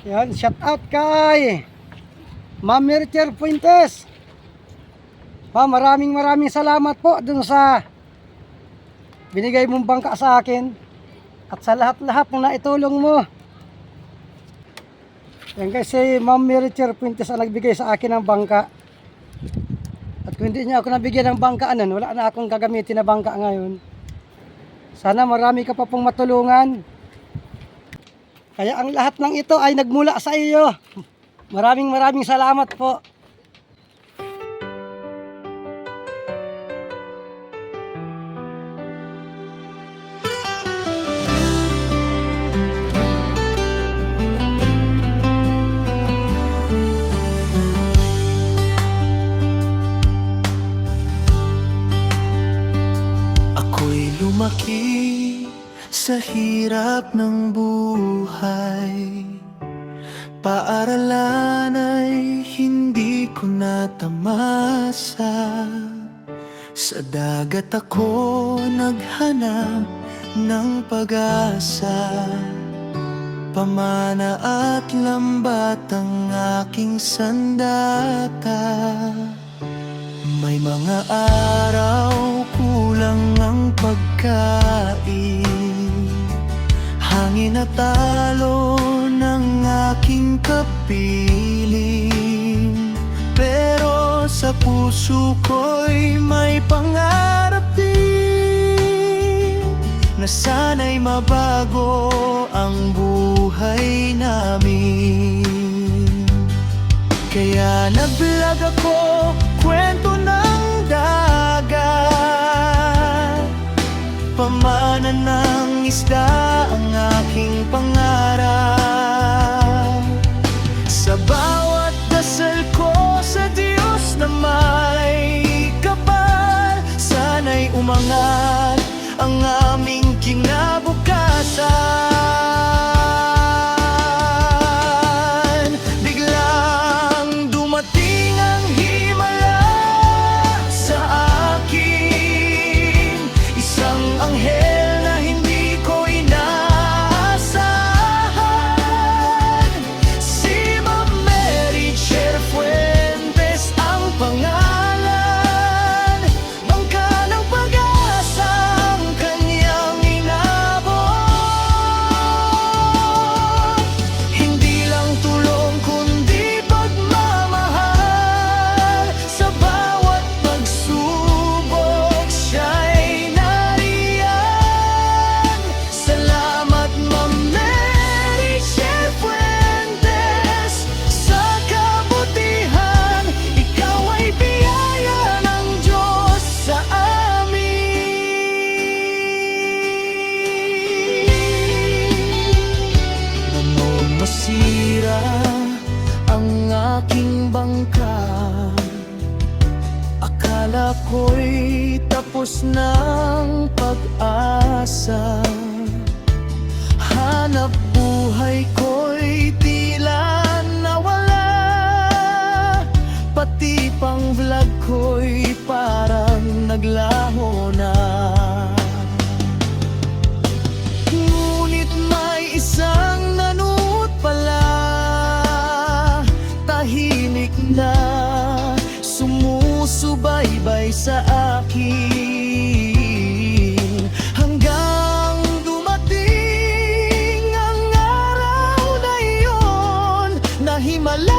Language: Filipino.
Yan, shout out kay Ma'am Mericher Fuentes. Ma'am, maraming salamat po dun sa binigay mong bangka sa akin at sa lahat-lahat na naitulong mo. Yan kasi Ma'am Mericher Fuentes ang nagbigay sa akin ng bangka. At kung hindi niya ako nabigyan ng bangka wala na akong gagamitin na bangka ngayon. Sana marami ka pa pong matulungan. Kaya ang lahat ng ito ay nagmula sa iyo. Maraming salamat po. Ako'y lumaki sa hirap ng buhay. Paaralan ay hindi ko natamasa. Sa dagat ako naghanap ng pag-asa. Pamana at lambat ang aking sandata. May mga araw kulang ang pagkain. Hangin at alon ng aking kapiling. Pero sa puso ko'y may pangarap din na sana'y mabago ang buhay namin. Kaya nag-vlog ako, kwento ng dagat, pamana ng isda ang aking pangarap. Sa bawat dasal ko sa Diyos na may kapal, sana'y umangat ang aming kinabukasan. Biglang dumating ang himala sa akin, isang anghel na hindi ko inaasahan. Si Ma'am Mericher Fuentes ang pangalan, bangka ng pag-asa ang kanyang inabot. Hindi lang tulong kundi pagmamahal, sa bawat pagsubok siya'y nariyan. Salamat Ma'am Mericher Fuentes sa kabutihan, ikaw ay biyaya ng Diyos sa amin. Noong masira ang aking bangka, akala ko'y tapos ng pag-asa. Hanap buhay ko'y tila nawala, pati pang vlog ko'y parang naglaho na. Ngunit may isang nanood pala, tahimik na sumusubaybay sa akin, hanggang dumating ang araw na iyon na himala